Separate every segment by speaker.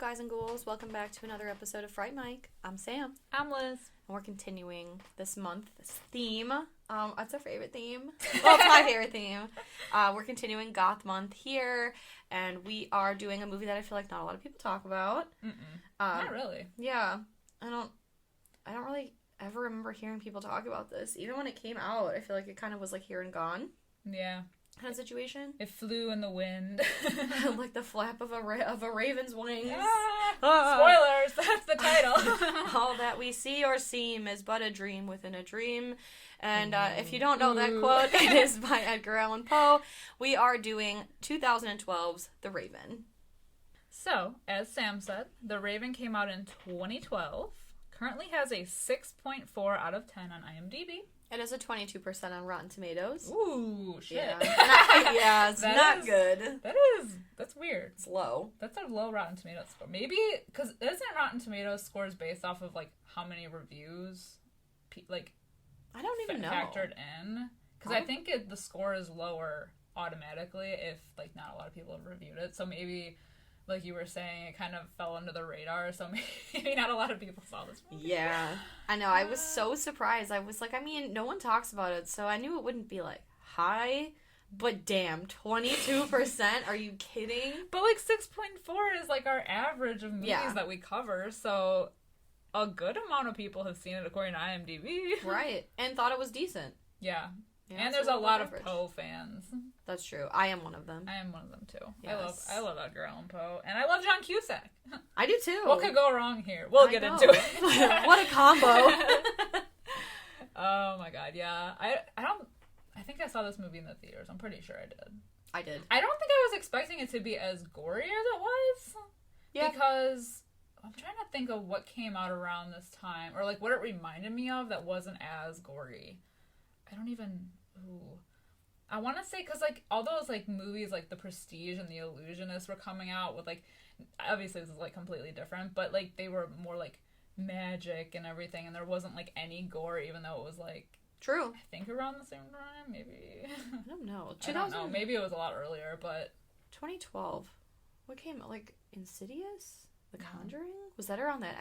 Speaker 1: guys and ghouls. Welcome back to another episode of Fright Mic. I'm Sam.
Speaker 2: I'm Liz.
Speaker 1: And we're continuing this month, this theme. It's our favorite theme. Well, it's my favorite theme. We're continuing Goth Month here, and we are doing a movie that I feel like not a lot of people talk about.
Speaker 2: Not really.
Speaker 1: Yeah. I don't really ever remember hearing people talk about this. Even when it came out, I feel like it kind of was like here and gone.
Speaker 2: Yeah.
Speaker 1: Kind of situation.
Speaker 2: It flew in the wind.
Speaker 1: Like the flap of a raven's wings.
Speaker 2: Spoilers! That's the title.
Speaker 1: All that we see or seem is but a dream within a dream. And if you don't know that quote, it is by Edgar Allen Poe. We are doing 2012's The Raven.
Speaker 2: So, as Sam said, The Raven came out in 2012. Currently has a 6.4 out of 10 on IMDb.
Speaker 1: It is a 22% on Rotten Tomatoes.
Speaker 2: Ooh, shit.
Speaker 1: Yeah, it's not good.
Speaker 2: That's weird.
Speaker 1: It's low.
Speaker 2: That's a low Rotten Tomatoes score. Maybe, because isn't Rotten Tomatoes scores based off of, like, how many reviews,
Speaker 1: I don't even know.
Speaker 2: Factored in? Because I think the score is lower automatically if, like, not a lot of people have reviewed it. So maybe, like you were saying, it kind of fell under the radar, so maybe not a lot of people saw this movie.
Speaker 1: Yeah. I know, I was so surprised. I was like, no one talks about it, so I knew it wouldn't be, like, high, but damn, 22%? Are you kidding?
Speaker 2: But, like, 6.4 is, like, our average of movies that we cover, so a good amount of people have seen it according to IMDb.
Speaker 1: Right, and thought it was decent.
Speaker 2: Yeah.
Speaker 1: Yeah,
Speaker 2: and there's a lot of Poe fans.
Speaker 1: That's true. I am one of them.
Speaker 2: I am one of them too.
Speaker 1: Yes.
Speaker 2: I love Edgar Allen Poe, and I love John Cusack.
Speaker 1: I do too.
Speaker 2: What could go wrong here? We'll get into it.
Speaker 1: What a combo!
Speaker 2: Oh my god, yeah. I think I saw this movie in the theaters. I'm pretty sure I did.
Speaker 1: I did.
Speaker 2: I don't think I was expecting it to be as gory as it was.
Speaker 1: Yeah.
Speaker 2: Because I'm trying to think of what came out around this time, or like what it reminded me of that wasn't as gory. I don't even... Ooh. I want to say, because, like, all those, like, movies, like, The Prestige and The Illusionist were coming out with, like, obviously this is, like, completely different, but, like, they were more, like, magic and everything, and there wasn't, like, any gore, even though it was, like...
Speaker 1: True.
Speaker 2: I think around the same time, maybe.
Speaker 1: I don't know.
Speaker 2: I don't know. Maybe it was a lot earlier, but...
Speaker 1: 2012. What came out? Like, Insidious? The Conjuring? Was that around that?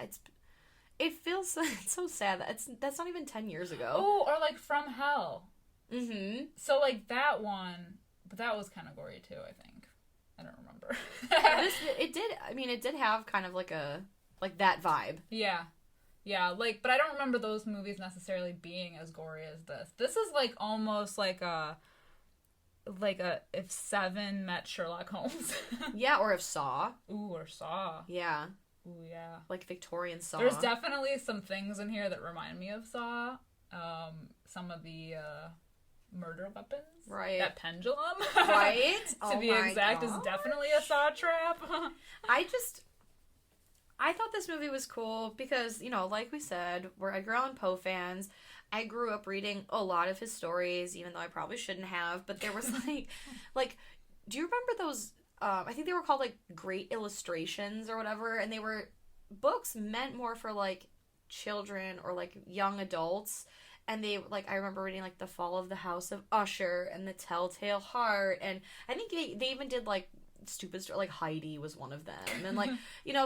Speaker 1: It feels it's so sad that that's not even 10 years ago.
Speaker 2: Oh, or like From Hell.
Speaker 1: Mm-hmm.
Speaker 2: So like that one, but that was kind of gory too, I think. I don't remember.
Speaker 1: It did have kind of like that vibe.
Speaker 2: Yeah. Yeah, like, but I don't remember those movies necessarily being as gory as this. This is like almost like a if Seven met Sherlock Holmes.
Speaker 1: Yeah, or if Saw.
Speaker 2: Ooh, or Saw.
Speaker 1: Yeah.
Speaker 2: Ooh, yeah.
Speaker 1: Like Victorian Saw.
Speaker 2: There's definitely some things in here that remind me of Saw. Some of the murder weapons.
Speaker 1: Right.
Speaker 2: That pendulum.
Speaker 1: Right?
Speaker 2: To be exact, is definitely a Saw trap.
Speaker 1: I thought this movie was cool because, like we said, we're Edgar Allan Poe fans. I grew up reading a lot of his stories, even though I probably shouldn't have. But there was like, do you remember those? I think they were called like great illustrations or whatever, and they were books meant more for like children or like young adults. And they like I remember reading like The Fall of the House of Usher and The Telltale Heart, and I think they even did like stupid story, like Heidi was one of them, and like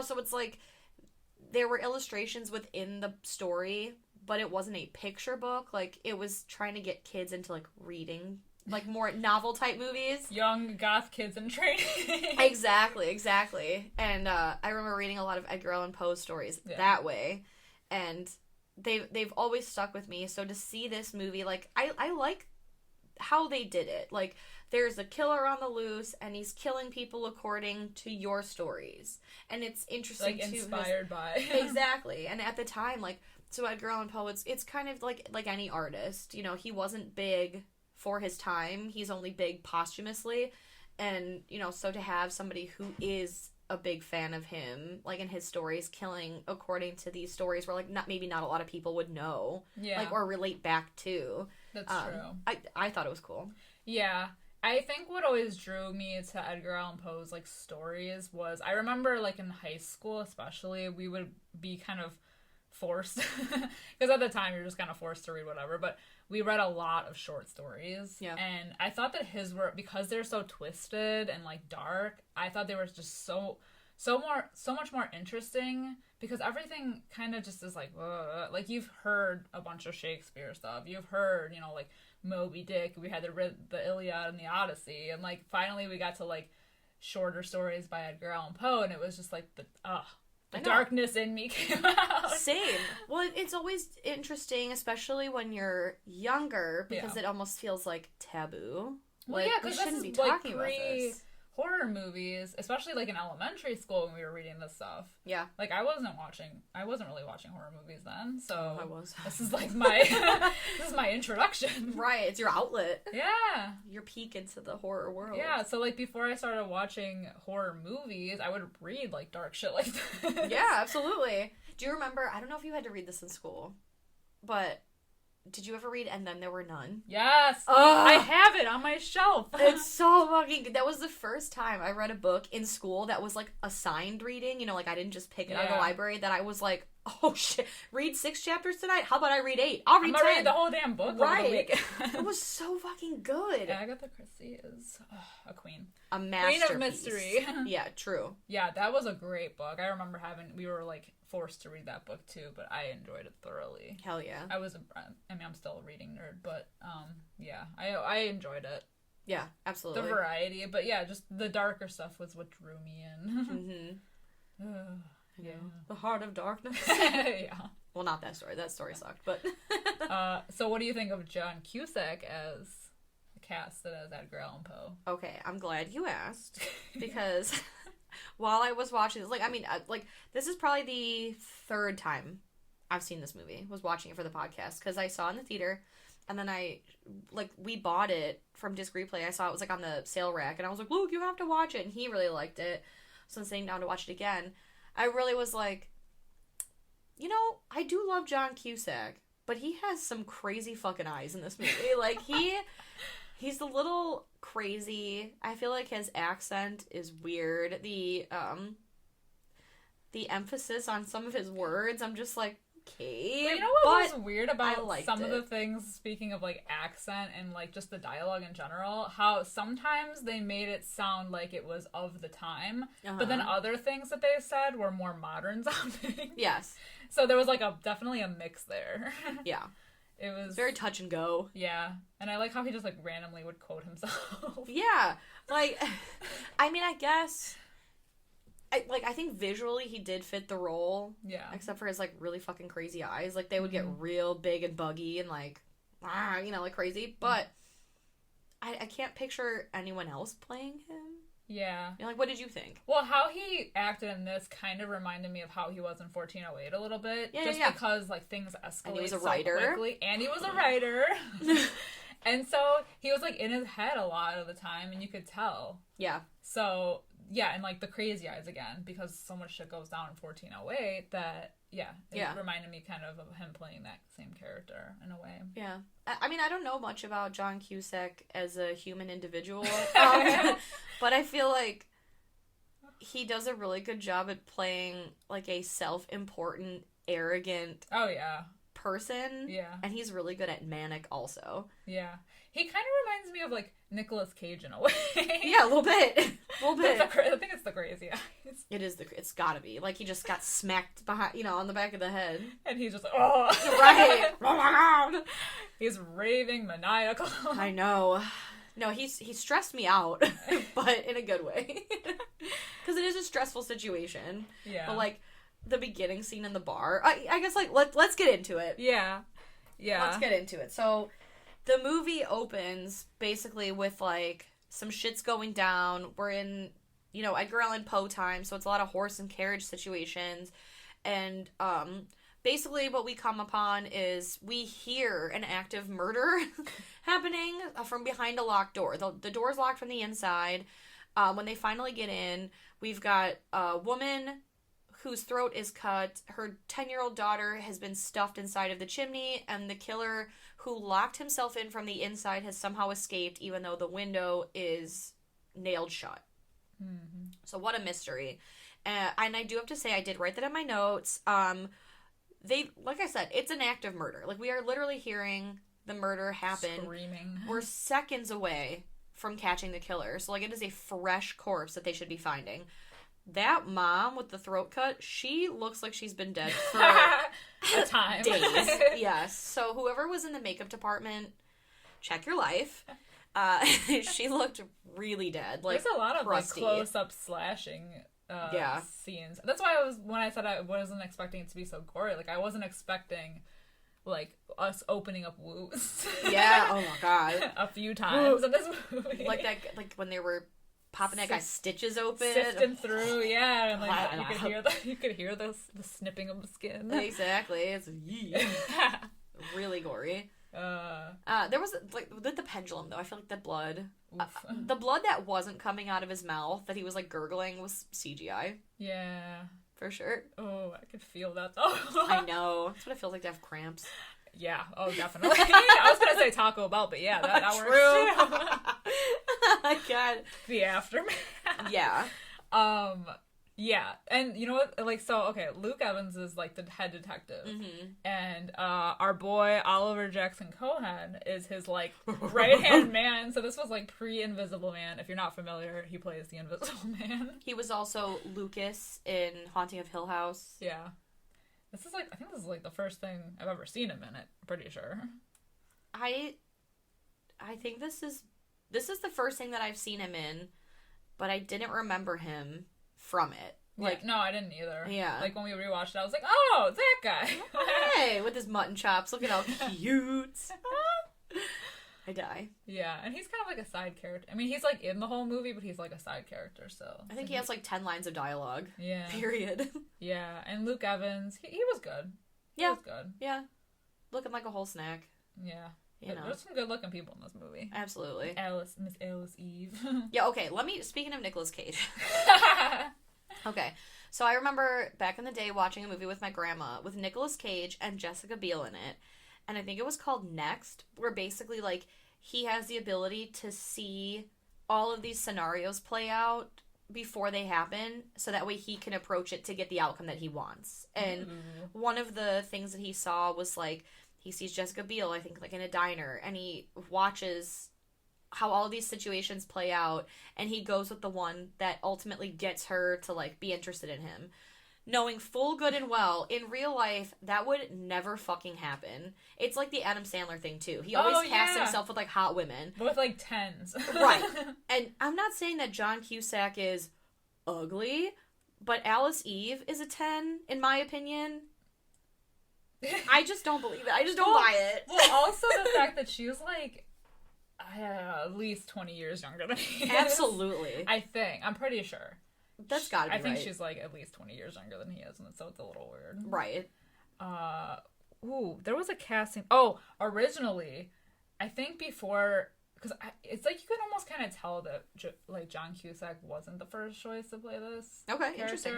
Speaker 1: so it's like there were illustrations within the story, but it wasn't a picture book. Like it was trying to get kids into like reading like more novel type movies.
Speaker 2: Young goth kids in training.
Speaker 1: Exactly. And I remember reading a lot of Edgar Allan Poe stories that way, and they've always stuck with me. So to see this movie, like I like how they did it. Like there's a killer on the loose, and he's killing people according to your stories, and it's interesting.
Speaker 2: Like inspired by.
Speaker 1: Exactly. And at the time, like so Edgar Allan Poe, it's kind of like any artist. He wasn't big for his time. He's only big posthumously, and so to have somebody who is a big fan of him, like in his stories, killing according to these stories where like maybe not a lot of people would know, like or relate back to.
Speaker 2: That's true.
Speaker 1: I thought it was cool.
Speaker 2: Yeah. I think what always drew me to Edgar Allan Poe's like stories was I remember like in high school especially we would be kind of forced because at the time you're just kind of forced to read whatever, but we read a lot of short stories.
Speaker 1: Yeah.
Speaker 2: And I thought that his were, because they're so twisted and like dark, I thought they were just so so much more interesting because everything kind of just is like, like you've heard a bunch of Shakespeare stuff. You've heard, you know, like Moby Dick. We had the Iliad and the Odyssey, and like finally we got to like shorter stories by Edgar Allan Poe, and it was just like the darkness in me came out.
Speaker 1: Same. Well, it's always interesting, especially when you're younger, because it almost feels like taboo.
Speaker 2: Well,
Speaker 1: like,
Speaker 2: because
Speaker 1: we shouldn't
Speaker 2: this is
Speaker 1: be talking
Speaker 2: like
Speaker 1: about this.
Speaker 2: horror movies, especially like in elementary school when we were reading this stuff.
Speaker 1: Yeah.
Speaker 2: Like I wasn't really watching horror movies then, so
Speaker 1: I was.
Speaker 2: This is like my this is my introduction.
Speaker 1: Right, it's your outlet.
Speaker 2: Yeah.
Speaker 1: Your peek into the horror world.
Speaker 2: Yeah, so like before I started watching horror movies, I would read like dark shit like this.
Speaker 1: Yeah, absolutely. Do you remember, I don't know if you had to read this in school, but did you ever read And Then There Were None?
Speaker 2: Yes! I have it on my shelf.
Speaker 1: It's so fucking good. That was the first time I read a book in school that was like assigned reading. You know, like I didn't just pick it out of the library. That I was like, oh shit, read 6 chapters tonight? How about I read 8? I'll read 10.
Speaker 2: Read the whole damn book over the weekend.
Speaker 1: It was so fucking good.
Speaker 2: Agatha Christie is a queen.
Speaker 1: A masterpiece.
Speaker 2: Queen of mystery.
Speaker 1: Yeah, true.
Speaker 2: Yeah, that was a great book. I remember we were like forced to read that book too, but I enjoyed it thoroughly.
Speaker 1: Hell yeah.
Speaker 2: I'm still a reading nerd, but yeah, I enjoyed it.
Speaker 1: Yeah, absolutely.
Speaker 2: The variety, but yeah, just the darker stuff was what drew me in.
Speaker 1: Yeah. The Heart of Darkness.
Speaker 2: Yeah.
Speaker 1: Well, not that story. That story sucked, but...
Speaker 2: So what do you think of John Cusack as casted as Edgar Allan Poe?
Speaker 1: Okay, I'm glad you asked, because while I was watching this, this is probably the 3rd time I've seen this movie, was watching it for the podcast, because I saw it in the theater, and then we bought it from Disc Replay. I saw it was, on the sale rack, and I was like, Luke, you have to watch it, and he really liked it, so I'm sitting down to watch it again. I really was like, you know, I do love John Cusack, but he has some crazy fucking eyes in this movie. Like, he's a little crazy. I feel like his accent is weird. The emphasis on some of his words, I'm just like, okay.
Speaker 2: But you know what was weird about some of
Speaker 1: it.
Speaker 2: the things, speaking of like accent and like just the dialogue in general, how sometimes they made it sound like it was of the time, but then other things that they said were more modern sounding.
Speaker 1: Yes.
Speaker 2: So there was like definitely a mix there.
Speaker 1: Yeah.
Speaker 2: It was
Speaker 1: very touch and go.
Speaker 2: Yeah. And I like how he just like randomly would quote himself.
Speaker 1: Yeah. Like, I mean, I guess... I think visually he did fit the role.
Speaker 2: Yeah.
Speaker 1: Except for his, really fucking crazy eyes. Like, they would get real big and buggy and, like crazy. But I can't picture anyone else playing him.
Speaker 2: Yeah.
Speaker 1: What did you think?
Speaker 2: Well, how he acted in this kind of reminded me of how he was in 1408 a little bit.
Speaker 1: Yeah,
Speaker 2: just because, things escalate
Speaker 1: and he was a
Speaker 2: so
Speaker 1: writer.
Speaker 2: quickly. And he was a writer. And so he was, in his head a lot of the time, and you could tell.
Speaker 1: Yeah.
Speaker 2: So... yeah, and, the crazy eyes again, because so much shit goes down in 1408 that, it reminded me kind of him playing that same character in a way.
Speaker 1: Yeah. I mean, I don't know much about John Cusack as a human individual, but I feel like he does a really good job at playing, a self-important, arrogant person.
Speaker 2: Yeah.
Speaker 1: And he's really good at manic also.
Speaker 2: Yeah. He kind of reminds me of, Nicolas Cage in a way.
Speaker 1: Yeah, a little bit. I
Speaker 2: think it's the crazy eyes.
Speaker 1: It's gotta be. He just got smacked behind, on the back of the head.
Speaker 2: And he's just oh.
Speaker 1: Right. Oh my god.
Speaker 2: He's raving maniacal.
Speaker 1: I know. No, he stressed me out, but in a good way. Because it is a stressful situation.
Speaker 2: Yeah.
Speaker 1: But, the beginning scene in the bar, I guess, let's get into it.
Speaker 2: Yeah. Yeah.
Speaker 1: Let's get into it. So... the movie opens basically with, some shit's going down. We're in, Edgar Allan Poe time, so it's a lot of horse and carriage situations. And, basically what we come upon is we hear an active murder happening from behind a locked door. The door's locked from the inside. When they finally get in, we've got a woman whose throat is cut. Her 10-year-old daughter has been stuffed inside of the chimney, and the killer, who locked himself in from the inside, has somehow escaped, even though the window is nailed shut. Mm-hmm. So what a mystery. And I do have to say, I did write that in my notes. Like I said, it's an active murder. We are literally hearing the murder happen.
Speaker 2: Screaming.
Speaker 1: We're seconds away from catching the killer. So, it is a fresh corpse that they should be finding. that mom with the throat cut, she looks like she's been dead for
Speaker 2: a time.
Speaker 1: days. Yes. So whoever was in the makeup department, check your life. She looked really dead. Like,
Speaker 2: there's a lot of
Speaker 1: crusty.
Speaker 2: like close-up slashing scenes. That's why when I said I wasn't expecting it to be so gory, like I wasn't expecting like us opening up wounds.
Speaker 1: Yeah. Oh my god.
Speaker 2: A few times in this movie.
Speaker 1: Like when they were popping that guy's stitches open,
Speaker 2: sifting through, yeah, and like you could hear the snipping of the skin.
Speaker 1: Exactly. It's really gory. There was like with the pendulum though. I feel like the blood that wasn't coming out of his mouth that he was like gurgling was CGI.
Speaker 2: Yeah,
Speaker 1: for sure.
Speaker 2: Oh, I could feel that though.
Speaker 1: I know. That's what it feels like to have cramps.
Speaker 2: Yeah. Oh, definitely. I was gonna say Taco Bell, but yeah, that works.
Speaker 1: True. My God.
Speaker 2: The aftermath.
Speaker 1: Yeah.
Speaker 2: Yeah, and you know what? Like, so okay, Luke Evans is like the head detective, and our boy Oliver Jackson Cohen is his like right hand man. So this was like pre-Invisible Man. If you're not familiar, he plays the Invisible Man.
Speaker 1: He was also Lucas in Haunting of Hill House.
Speaker 2: Yeah, I think this is like the first thing I've ever seen him in it. I'm pretty sure.
Speaker 1: I think this is the first thing that I've seen him in, but I didn't remember him from it. Like,
Speaker 2: no, I didn't either.
Speaker 1: Yeah.
Speaker 2: Like when we rewatched it, I was like, oh, it's that guy.
Speaker 1: Hey, with his mutton chops. Look at how cute. I die.
Speaker 2: Yeah, and he's kind of like a side character. I mean, he's like in the whole movie, but he's like a side character, so.
Speaker 1: I think he has like 10 lines of dialogue.
Speaker 2: Yeah.
Speaker 1: Period.
Speaker 2: Yeah, and Luke Evans, he was good. He was good.
Speaker 1: Yeah. Looking like a whole snack.
Speaker 2: Yeah.
Speaker 1: You know.
Speaker 2: There's some good looking people in this movie.
Speaker 1: Absolutely.
Speaker 2: Miss Alice Eve.
Speaker 1: Yeah, okay, speaking of Nicolas Cage. Okay, so I remember back in the day watching a movie with my grandma with Nicolas Cage and Jessica Biel in it, and I think it was called Next, where basically, like, he has the ability to see all of these scenarios play out before they happen, so that way he can approach it to get the outcome that he wants. And one of the things that he saw was, like, he sees Jessica Biel, I think, like, in a diner, and he watches how all these situations play out, and he goes with the one that ultimately gets her to, like, be interested in him. Knowing full good and well, in real life, that would never fucking happen. It's like the Adam Sandler thing, too. He always casts himself with, like, hot women.
Speaker 2: With, like, 10s.
Speaker 1: Right. And I'm not saying that John Cusack is ugly, but Alice Eve is a 10, in my opinion. I just don't believe it. I just don't buy it.
Speaker 2: Well, also the fact that she was, like, at least 20 years younger than he is.
Speaker 1: Absolutely.
Speaker 2: I think. I'm pretty sure.
Speaker 1: That's gotta be
Speaker 2: I think
Speaker 1: right.
Speaker 2: she's, like, at least 20 years younger than he is, and so it's a little weird.
Speaker 1: Right.
Speaker 2: There was a casting. Oh, originally, I think before, because it's like you could almost kind of tell that, like, John Cusack wasn't the first choice to play this character.
Speaker 1: Interesting.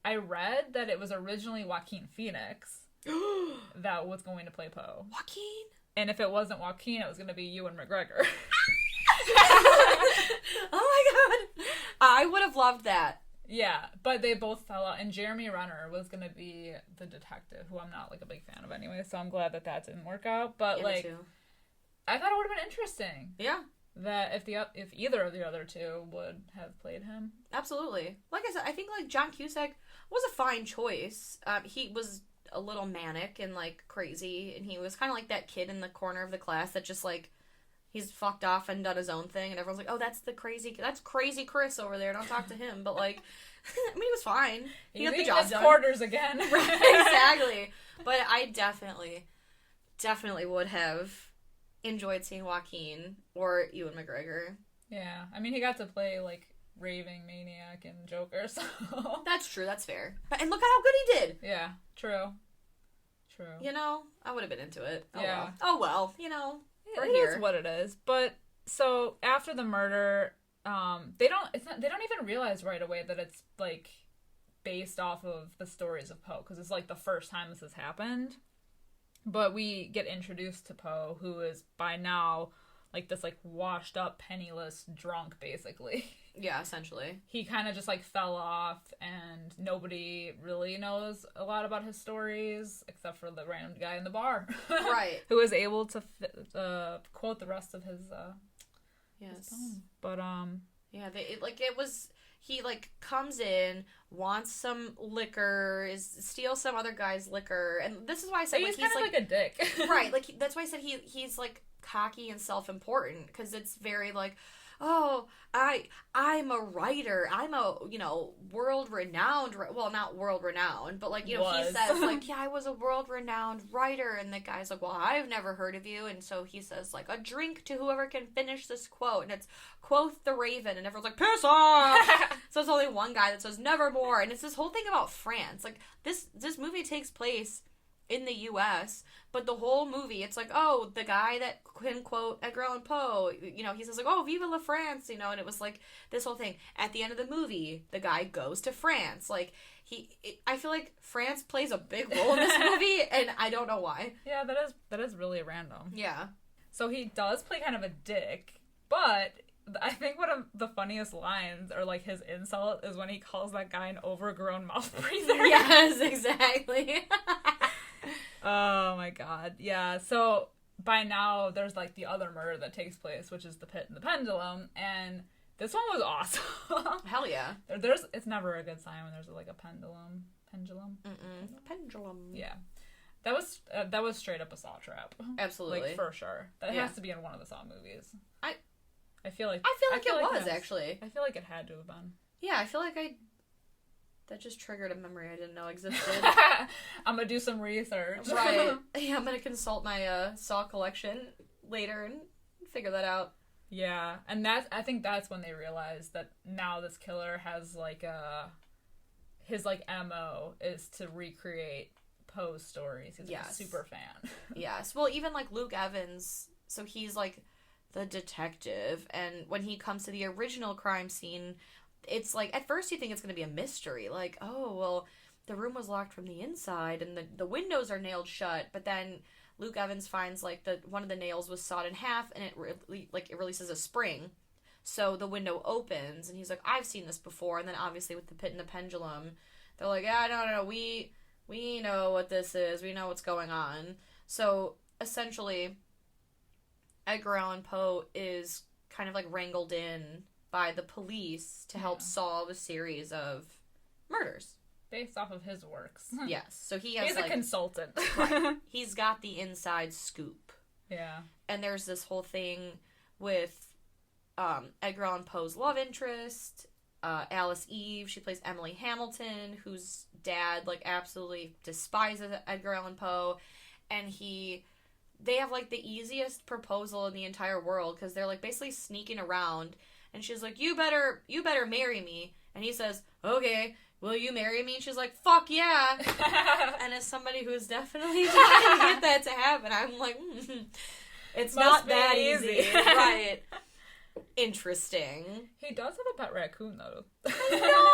Speaker 2: I read that it was originally Joaquin Phoenix that was going to play Poe.
Speaker 1: Joaquin?
Speaker 2: And if it wasn't Joaquin, it was going to be Ewan McGregor.
Speaker 1: Oh my god. I would have loved that.
Speaker 2: Yeah, but they both fell out. And Jeremy Renner was going to be the detective, who I'm not, like, a big fan of anyway, so I'm glad that didn't work out. But,
Speaker 1: yeah,
Speaker 2: like, I thought it would have been interesting.
Speaker 1: Yeah.
Speaker 2: That if either of the other two would have played him.
Speaker 1: Absolutely. Like I said, I think, like, John Cusack was a fine choice. He was a little manic and, like, crazy, and he was kind of like that kid in the corner of the class that just, like, he's fucked off and done his own thing, and everyone's like, oh, that's crazy Chris over there, don't talk to him. But, like, I mean, he was fine. He got the job done.
Speaker 2: Quarters again.
Speaker 1: Right, exactly. But I definitely would have enjoyed seeing Joaquin or Ewan McGregor.
Speaker 2: Yeah, I mean, he got to play, like, raving maniac and Joker, so...
Speaker 1: That's true, that's fair. And look at how good he did!
Speaker 2: Yeah, true.
Speaker 1: You know, I would have been into it.
Speaker 2: Yeah.
Speaker 1: Well, you know,
Speaker 2: it is what it is. But, so, after the murder, they don't even realize right away that it's, like, based off of the stories of Poe, because it's, like, the first time this has happened. But we get introduced to Poe, who is, by now, like, this, like, washed up, penniless drunk, basically.
Speaker 1: Yeah, essentially. He
Speaker 2: kind of just, like, fell off, and nobody really knows a lot about his stories, except for the random guy in the bar.
Speaker 1: Right.
Speaker 2: Who was able to quote the rest of his
Speaker 1: yes.
Speaker 2: his poem. But,
Speaker 1: yeah, it he, like, comes in, wants some liquor, steals some other guy's liquor, and this is why I said,
Speaker 2: he's
Speaker 1: like,
Speaker 2: kind of like a dick.
Speaker 1: Right, like, that's why I said he's, like, cocky and self-important, because it's very, like, oh, I'm a writer. I'm a, world-renowned, well, not world-renowned, but, like, he says, like, yeah, I was a world-renowned writer, and the guy's like, well, I've never heard of you, and so he says, like, a drink to whoever can finish this quote, and it's, quoth the raven, and everyone's like, piss off! So it's only one guy that says, nevermore, and it's this whole thing about France. Like, this movie takes place in the U.S., but the whole movie, it's like, oh, the guy that can quote Edgar Allen Poe, he says, like, oh, vive la France, and it was, like, this whole thing. At the end of the movie, the guy goes to France. Like, I feel like France plays a big role in this movie, and I don't know why.
Speaker 2: Yeah, that is really random.
Speaker 1: Yeah.
Speaker 2: So he does play kind of a dick, but I think one of the funniest lines, or, like, his insult, is when he calls that guy an overgrown mouth breather.
Speaker 1: Yes, exactly.
Speaker 2: Oh my god. Yeah, so by now there's, like, the other murder that takes place, which is the pit and the pendulum, and this one was awesome.
Speaker 1: Hell yeah.
Speaker 2: It's never a good sign when there's, like, a pendulum.
Speaker 1: Pendulum.
Speaker 2: Yeah. That was straight up a Saw trap.
Speaker 1: Absolutely.
Speaker 2: Like, for sure. That has to be in one of the Saw movies. I feel like
Speaker 1: it was, actually.
Speaker 2: I feel like it had to have been.
Speaker 1: Yeah, I feel like that just triggered a memory I didn't know existed.
Speaker 2: I'm gonna do some research.
Speaker 1: Right. Yeah, I'm gonna consult my Saw collection later and figure that out.
Speaker 2: Yeah, and I think that's when they realized that now this killer has, like, his, like, MO is to recreate Poe's stories. He's like a super fan.
Speaker 1: Yes. Well, even, like, Luke Evans, so he's, like, the detective, and when he comes to the original crime scene, it's like, at first you think it's going to be a mystery, like, oh, well, the room was locked from the inside, and the windows are nailed shut, but then Luke Evans finds, like, one of the nails was sawed in half, and it releases a spring, so the window opens, and he's like, I've seen this before, and then obviously with the pit and the pendulum, they're like, no, we know what this is, we know what's going on, so, essentially, Edgar Allan Poe is kind of, like, wrangled in by the police to help solve a series of murders.
Speaker 2: Based off of his works.
Speaker 1: Yes. So he's
Speaker 2: a consultant.
Speaker 1: Right. He's got the inside scoop.
Speaker 2: Yeah.
Speaker 1: And there's this whole thing with Edgar Allan Poe's love interest, Alice Eve. She plays Emily Hamilton, whose dad, like, absolutely despises Edgar Allan Poe. And they have, like, the easiest proposal in the entire world, because they're, like, basically sneaking around. And she's like, you better marry me. And he says, okay, will you marry me? And she's like, fuck yeah. And as somebody who's definitely trying to get that to happen, I'm like, it's not that easy. Right. Interesting.
Speaker 2: He does have a pet raccoon, though.
Speaker 1: No!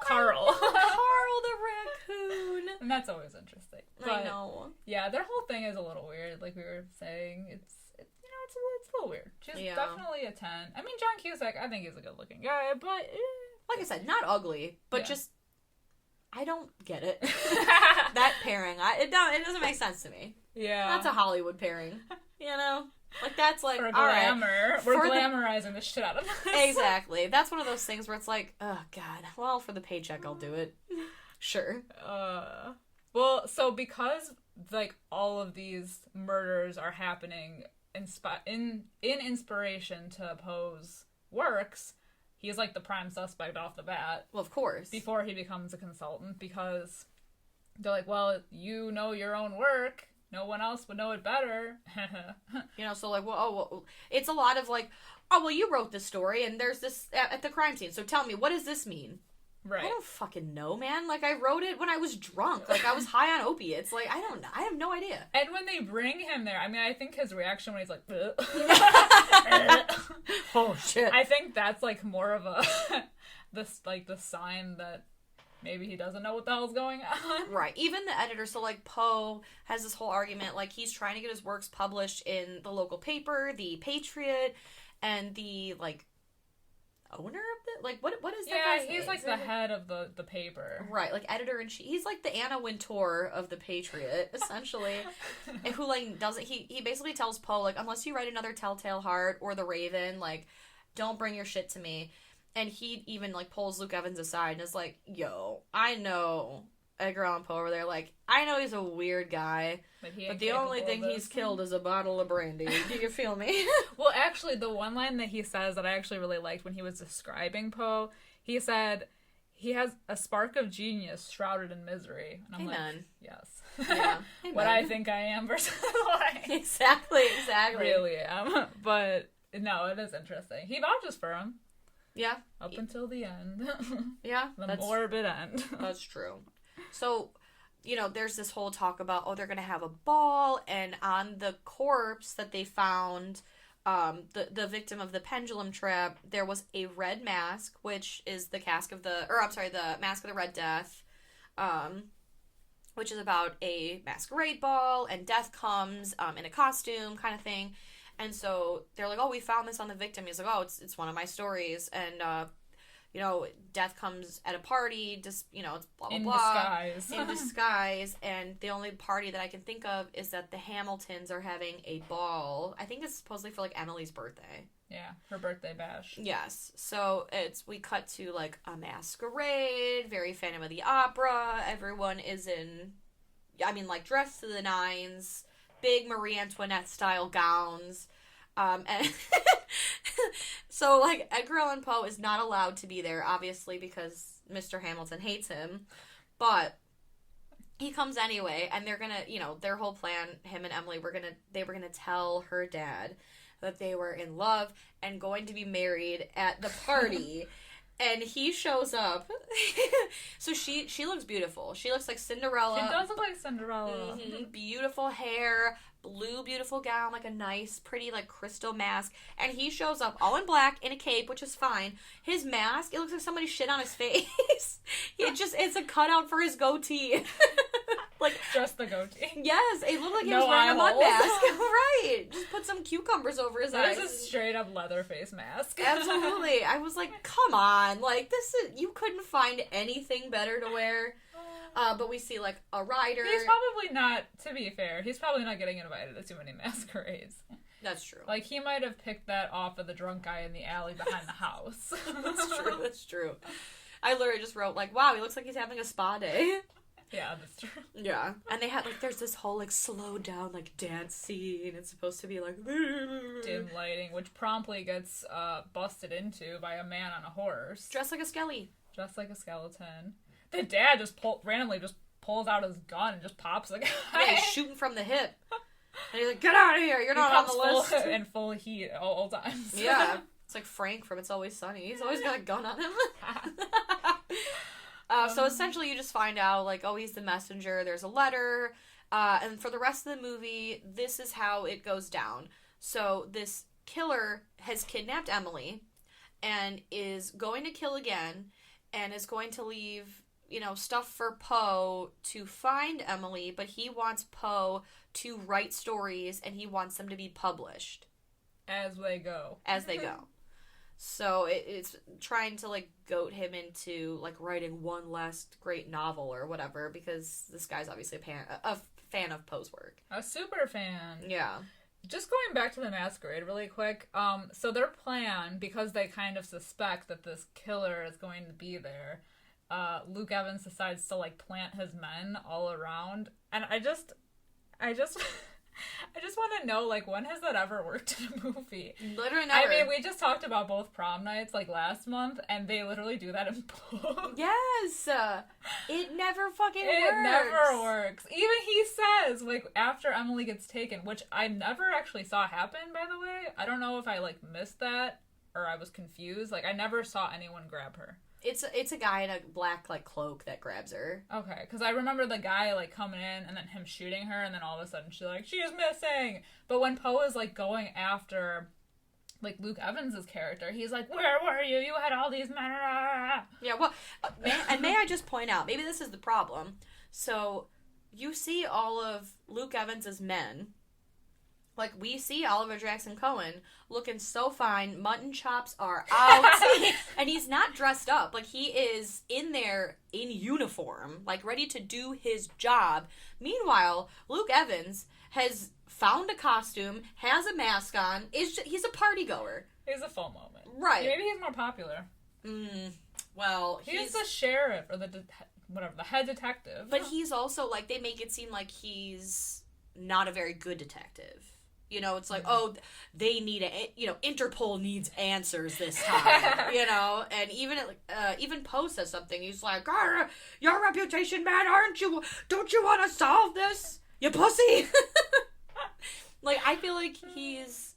Speaker 2: Carl.
Speaker 1: Carl the raccoon.
Speaker 2: And that's always interesting. But,
Speaker 1: I know.
Speaker 2: Yeah, their whole thing is a little weird, like we were saying. It's a little weird. She's definitely a 10. I mean, John Cusack, I think he's a good-looking guy, but...
Speaker 1: Like I said, not ugly, but just... I don't get it. That pairing, it doesn't make sense to me. Yeah. That's a Hollywood pairing, Like, that's like,
Speaker 2: for glamour. Right, we're glamorizing the shit out of this.
Speaker 1: Exactly. That's one of those things where it's like, oh, God. Well, for the paycheck, I'll do it. Sure.
Speaker 2: Well, so because, like, all of these murders are happening in inspiration to Poe's works, he's, like, the prime suspect off the bat.
Speaker 1: Well, of course.
Speaker 2: Before he becomes a consultant, because they're like, well, you know your own work. No one else would know it better.
Speaker 1: So, like, well, it's a lot of, like, oh, well, you wrote this story, and there's this at the crime scene, so tell me, what does this mean? Right. I don't fucking know, man. Like, I wrote it when I was drunk. Like, I was high on opiates. Like, I don't know. I have no idea. And
Speaker 2: when they bring him there, I mean, I think his reaction when he's like,
Speaker 1: oh, shit.
Speaker 2: I think that's, like, more of the sign that maybe he doesn't know what the hell's going on.
Speaker 1: Right. Even the editor, so, like, Poe has this whole argument, like, he's trying to get his works published in the local paper, the Patriot, and the, like, owner of it? Like, what is that guy's name?
Speaker 2: Yeah, he's, like, the head of the paper.
Speaker 1: Right, like, editor-in-chief. He's, like, the Anna Wintour of the Patriot, essentially. And who, like, doesn't... He basically tells Poe, like, unless you write another Telltale Heart or The Raven, like, don't bring your shit to me. And he even, like, pulls Luke Evans aside and is like, yo, I know Edgar Allan Poe over there. Like, I know he's a weird guy, but the only thing he's killed is a bottle of brandy. Do you feel me?
Speaker 2: Well, actually, the one line that he says that I actually really liked when he was describing Poe, he said, he has a spark of genius shrouded in misery. And I'm like, yes.
Speaker 1: Yeah.
Speaker 2: What I think I am versus what I
Speaker 1: exactly.
Speaker 2: really am. But, no, it is interesting. He vouches for him.
Speaker 1: Yeah.
Speaker 2: Up until the end.
Speaker 1: Yeah.
Speaker 2: The morbid end.
Speaker 1: That's true. So, you know, there's this whole talk about, they're going to have a ball, and on the corpse that they found, the victim of the pendulum trap, there was a red mask, which is the Mask of the Red Death, which is about a masquerade ball, and death comes in a costume kind of thing. And so they're like, we found this on the victim. He's like, it's one of my stories. And, you know, death comes at a party, just, you know, it's blah, blah, blah. In disguise. And the only party that I can think of is that the Hamiltons are having a ball. I think it's supposedly for, like, Emily's birthday.
Speaker 2: Yeah, her birthday bash.
Speaker 1: Yes. So we cut to, like, a masquerade, very Phantom of the Opera. Everyone is dressed to the nines, big Marie Antoinette style gowns. And so, like, Edgar Allan Poe is not allowed to be there, obviously, because Mr. Hamilton hates him. But he comes anyway, and they're gonna, you know, their whole plan, him and Emily, they were gonna tell her dad that they were in love and going to be married at the party. And he shows up. So she looks beautiful. She looks like Cinderella.
Speaker 2: She does look like Cinderella.
Speaker 1: Mm-hmm. Beautiful hair, blue, beautiful gown, like a nice, pretty, like, crystal mask. And he shows up all in black in a cape, which is fine. His mask, it looks like somebody shit on his face. It's a cutout for his goatee. Like,
Speaker 2: just the goatee.
Speaker 1: Yes, it looked like he was wearing a mud mask. Right. Just put some cucumbers over his eyes.
Speaker 2: That is a straight up Leatherface mask.
Speaker 1: Absolutely. I was like, come on. Like, you couldn't find anything better to wear. But we see, like, a rider.
Speaker 2: He's probably not, to be fair, he's probably not getting invited to too many masquerades.
Speaker 1: That's true.
Speaker 2: Like, he might have picked that off of the drunk guy in the alley behind the house.
Speaker 1: That's true. I literally just wrote, like, wow, he looks like he's having a spa day.
Speaker 2: Yeah, that's true.
Speaker 1: Yeah. And they had, like, there's this whole, like, slow down, like, dance scene. It's supposed to be, like,
Speaker 2: dim lighting, which promptly gets busted into by a man on a horse.
Speaker 1: Dressed like a skelly.
Speaker 2: Dressed like a skeleton. The dad randomly pulls out his gun and just pops the guy.
Speaker 1: Yeah, he's shooting from the hip. And he's like, get out of here, you're not on the list.
Speaker 2: In full heat all times.
Speaker 1: Yeah. It's like Frank from It's Always Sunny. He's always got a gun on him. So essentially you just find out, like, he's the messenger, there's a letter, and for the rest of the movie, this is how it goes down. So this killer has kidnapped Emily, and is going to kill again, and is going to leave, you know, stuff for Poe to find Emily, but he wants Poe to write stories, and he wants them to be published.
Speaker 2: As they go.
Speaker 1: So it's trying to, like, goat him into, like, writing one last great novel or whatever, because this guy's obviously a fan of Poe's work.
Speaker 2: A super fan.
Speaker 1: Yeah.
Speaker 2: Just going back to the masquerade really quick. So their plan, because they kind of suspect that this killer is going to be there, Luke Evans decides to, like, plant his men all around. And I just want to know, like, when has that ever worked in a movie?
Speaker 1: Literally never.
Speaker 2: I mean, we just talked about both prom nights, like, last month, and they literally do that in both.
Speaker 1: Yes! It never fucking works.
Speaker 2: It never works. Even he says, like, after Emily gets taken, which I never actually saw happen, by the way. I don't know if I, like, missed that, or I was confused. Like, I never saw anyone grab her.
Speaker 1: It's a guy in a black, like, cloak that grabs her.
Speaker 2: Okay, because I remember the guy, like, coming in and then him shooting her, and then all of a sudden she's like, she is missing! But when Poe is, like, going after, like, Luke Evans' character, he's like, where were you? You had all these men.
Speaker 1: Yeah, well, may I just point out, maybe this is the problem. So, you see all of Luke Evans' men. Like, we see Oliver Jackson Cohen looking so fine. Mutton chops are out. And he's not dressed up. Like, he is in there in uniform, like, ready to do his job. Meanwhile, Luke Evans has found a costume, has a mask on. He's a party goer.
Speaker 2: He's a full moment.
Speaker 1: Right.
Speaker 2: Maybe he's more popular.
Speaker 1: Well,
Speaker 2: he's the sheriff, or the head detective.
Speaker 1: But he's also, like, they make it seem like he's not a very good detective. You know, it's like, oh, they need Interpol needs answers this time, you know? And even Poe says something. He's like, your reputation, man, aren't you? Don't you want to solve this, you pussy? Like, I feel like he's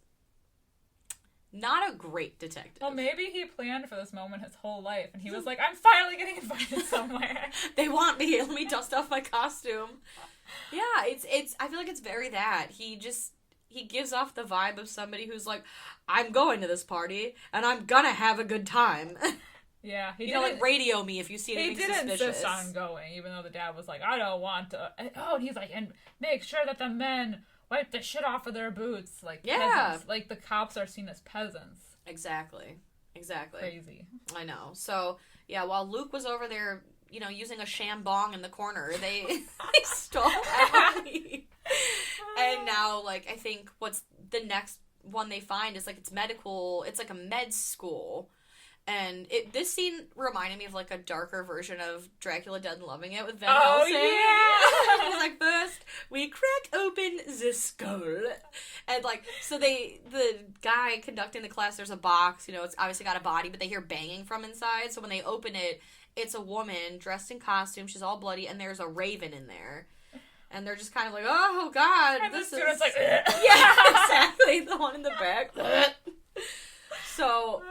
Speaker 1: not a great detective.
Speaker 2: Well, maybe he planned for this moment his whole life, and he was like, I'm finally getting invited somewhere.
Speaker 1: They want me. Let me dust off my costume. Yeah, it's. I feel like it's very that. He gives off the vibe of somebody who's like, I'm going to this party, and I'm gonna have a good time.
Speaker 2: Yeah,
Speaker 1: he like, radio me if you see anything suspicious.
Speaker 2: He did insist on going, even though the dad was like, I don't want to. Oh, and he's like, and make sure that the men wipe the shit off of their boots. Like, peasants. Like, the cops are seen as peasants. Exactly. Crazy.
Speaker 1: I know. So, yeah, while Luke was over there, you know, using a sham bong in the corner, they stole Emily. And now, like, I think what's the next one they find is, like, it's like a med school. And this scene reminded me of, like, a darker version of Dracula Dead and Loving It with Van Helsing. Yeah! It's like, first, we crack open the skull. And, like, so the guy conducting the class, there's a box, you know, it's obviously got a body, but they hear banging from inside. So when they open it, it's a woman dressed in costume. She's all bloody, and there's a raven in there. And they're just kind of like, oh, God.
Speaker 2: And this is... like,
Speaker 1: yeah, exactly. The one in the back. So...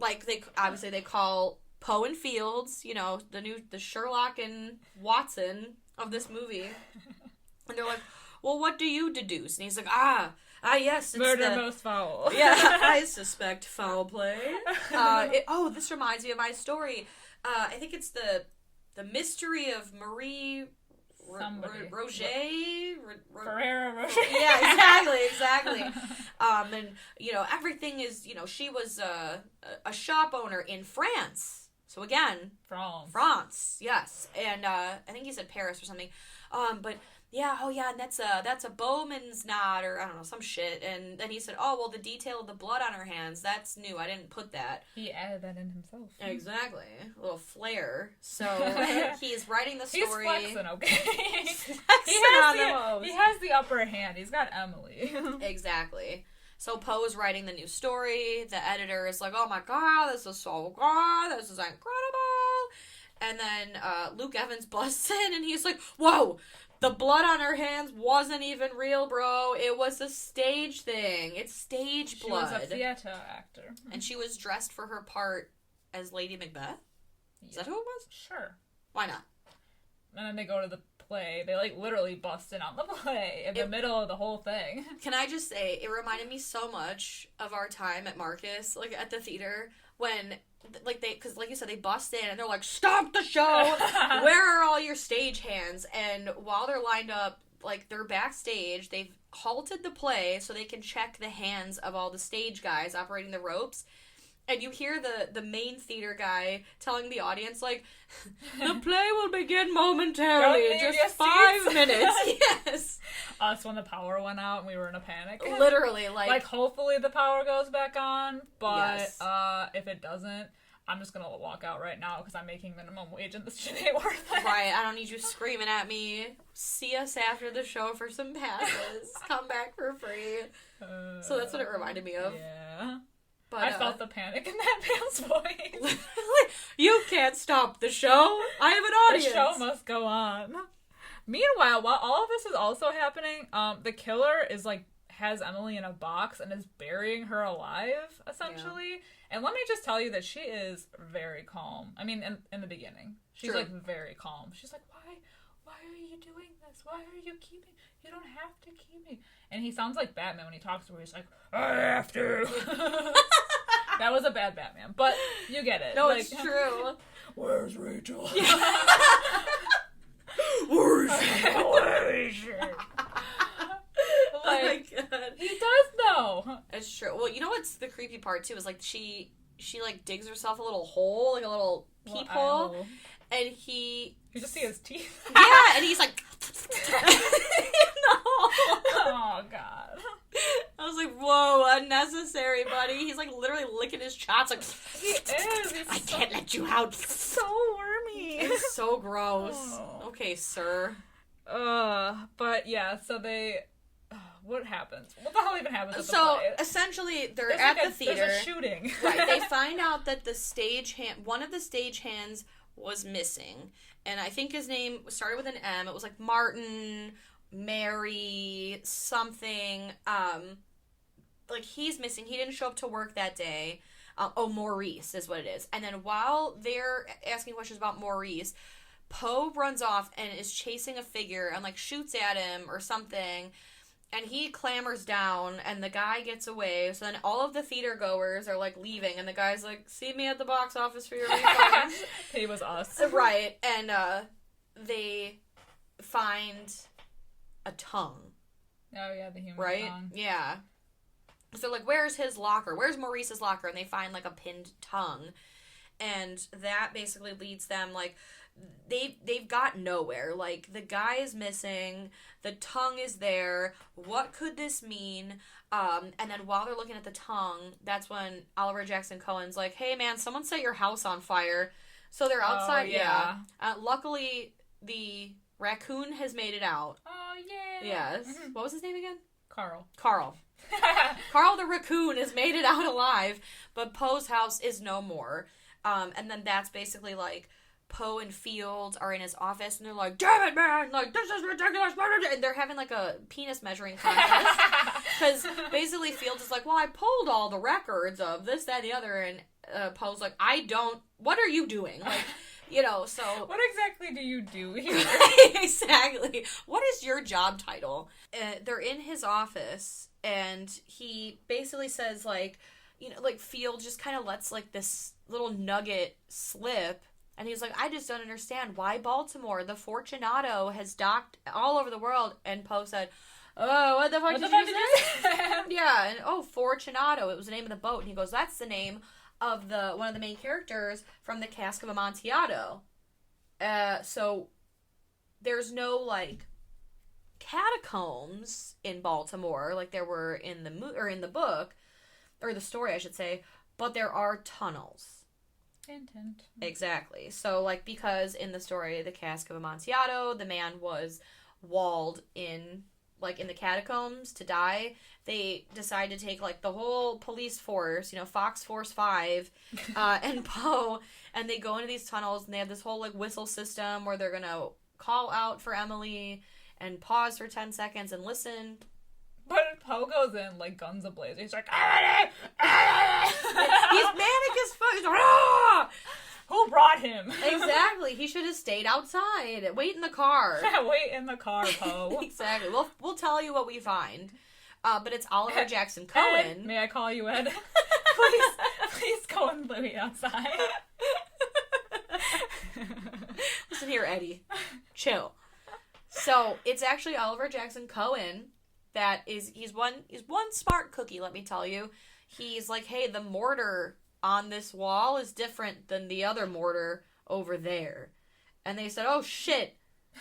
Speaker 1: like, they call Poe and Fields, you know, the Sherlock and Watson of this movie. And they're like, well, what do you deduce? And he's like, yes, it's
Speaker 2: murder most foul.
Speaker 1: Yeah, I suspect foul play. This reminds me of my story. I think it's the mystery of Marie... Roger?
Speaker 2: Ferrero Rocher.
Speaker 1: Yeah, exactly. And, you know, everything is, you know, she was a shop owner in France. So again, France, yes. And I think he said Paris or something. But yeah, and that's a Bowman's knot, or I don't know, some shit. And then he said, oh, well, the detail of the blood on her hands, that's new. I didn't put that.
Speaker 2: He added that in himself.
Speaker 1: Exactly. A little flair. So he's writing the story.
Speaker 2: He's flexing, okay?
Speaker 1: He
Speaker 2: has the upper hand. He's got Emily.
Speaker 1: Exactly. So Poe is writing the new story. The editor is like, oh my God, this is so good. This is incredible. And then Luke Evans busts in and he's like, whoa, the blood on her hands wasn't even real, bro. It was a stage thing. It's stage blood.
Speaker 2: She was a theater actor.
Speaker 1: And she was dressed for her part as Lady Macbeth? Is that who it was?
Speaker 2: Sure.
Speaker 1: Why not?
Speaker 2: And then they go to the play. They, like, literally bust in on the play in the middle of the whole thing.
Speaker 1: Can I just say, it reminded me so much of our time at Marcus, like, at the theater, when... like because like you said, they bust in and they're like, stop the show, where are all your stage hands? And while they're lined up, like, they're backstage, they've halted the play so they can check the hands of all the stage guys operating the ropes. And you hear the main theater guy telling the audience, like, the play will begin momentarily in just 5 minutes. Yes.
Speaker 2: Us when the power went out and we were in a panic.
Speaker 1: Literally, like,
Speaker 2: hopefully the power goes back on, but
Speaker 1: yes.
Speaker 2: If it doesn't, I'm just gonna walk out right now because I'm making minimum wage and this shit ain't worth it.
Speaker 1: Right, I don't need you screaming at me. See us after the show for some passes. Come back for free. So that's what it reminded me of.
Speaker 2: Yeah.
Speaker 1: But,
Speaker 2: I felt the panic in that man's voice.
Speaker 1: You can't stop the show. I have an audience.
Speaker 2: The show must go on. Meanwhile, while all of this is also happening, the killer is like has Emily in a box and is burying her alive, essentially. Yeah. And let me just tell you that she is very calm. I mean, in the beginning, she's
Speaker 1: True.
Speaker 2: like very calm. She's like, why are you doing this? Why are you keeping? You don't have to keep me. And he sounds like Batman when he talks to her. He's like, I have to. That was a bad Batman, but you get it.
Speaker 1: No,
Speaker 2: like,
Speaker 1: it's true.
Speaker 2: Where's Rachel?
Speaker 1: Yeah.
Speaker 2: Where's she?
Speaker 1: Oh my God.
Speaker 2: He does know.
Speaker 1: It's true. Well, you know what's the creepy part too is like she like digs herself a little hole, like a little peephole, and
Speaker 2: you just see his teeth.
Speaker 1: Yeah, and he's like, no.
Speaker 2: Oh God.
Speaker 1: I was like, whoa, unnecessary, buddy. He's like literally licking his chops like,
Speaker 2: he is.
Speaker 1: I can't let you out.
Speaker 2: So wormy.
Speaker 1: It's so gross.
Speaker 2: Oh.
Speaker 1: Okay, sir.
Speaker 2: But yeah, so they... what happens? What the hell even happens at the
Speaker 1: So,
Speaker 2: play?
Speaker 1: essentially, they're
Speaker 2: There's
Speaker 1: at
Speaker 2: like
Speaker 1: the theater.
Speaker 2: There's a shooting.
Speaker 1: Right, they find out that the one of the stagehands was missing. And I think his name started with an M. It was like Martin, Mary, something. Like, he's missing. He didn't show up to work that day. Maurice is what it is. And then while they're asking questions about Maurice, Poe runs off and is chasing a figure and, like, shoots at him or something. And he clambers down, and the guy gets away. So then all of the theater goers are, like, leaving. And the guy's like, see me at the box office for your refunds.
Speaker 2: It was us.
Speaker 1: Right. And they find a tongue.
Speaker 2: Oh, yeah, the human
Speaker 1: Right?
Speaker 2: tongue.
Speaker 1: Yeah. So, like, where's his locker? Where's Maurice's locker? And they find, like, a pinned tongue. And that basically leads them, like... They've got nowhere. Like, the guy is missing, the tongue is there, what could this mean? And then while they're looking at the tongue, that's when Oliver Jackson Cohen's like, hey man, someone set your house on fire. So they're outside.
Speaker 2: Oh, yeah.
Speaker 1: Luckily, the raccoon has made it out.
Speaker 2: Oh, yeah.
Speaker 1: Yes. What was his name again?
Speaker 2: Carl.
Speaker 1: Carl the raccoon has made it out alive, but Poe's house is no more. And then that's basically like, Poe and Fields are in his office, and they're like, damn it, man! Like, this is ridiculous! And they're having, like, a penis measuring contest. Because basically Fields is like, well, I pulled all the records of this, that, and the other, and Poe's like, what are you doing? Like, you know, so...
Speaker 2: What exactly do you do here?
Speaker 1: Exactly. What is your job title? They're in his office, and he basically says, like, you know, like, Fields just kind of lets, like, this little nugget slip. And he's like, I just don't understand. Why Baltimore? The Fortunato has docked all over the world. And Poe said, oh, what the fuck did you say? Yeah, and Fortunato. It was the name of the boat. And he goes, that's the name of one of the main characters from the Cask of Amontillado. So there's no, like, catacombs in Baltimore like there were in the book, or the story, I should say, but there are tunnels.
Speaker 2: Hint, hint.
Speaker 1: Exactly. So, like, because in the story, the Cask of Amontillado, the man was walled in, like, in the catacombs to die. They decided to take, like, the whole police force, you know, Fox Force 5, and Poe, and they go into these tunnels, and they have this whole, like, whistle system where they're gonna call out for Emily and pause for 10 seconds and listen.
Speaker 2: But Poe goes in, like, guns ablaze. He's like,
Speaker 1: he's manic as fuck. He's like, ah!
Speaker 2: Who brought him?
Speaker 1: Exactly. He should have stayed outside. Wait in the car.
Speaker 2: Wait in the car, Poe.
Speaker 1: Exactly. We'll tell you what we find. But it's Oliver Jackson Cohen.
Speaker 2: Ed, may I call you Ed? please go and wait outside.
Speaker 1: Listen here, Eddie. Chill. So it's actually Oliver Jackson Cohen. He's one smart cookie, let me tell you. He's like, hey, the mortar on this wall is different than the other mortar over there. And they said, oh shit,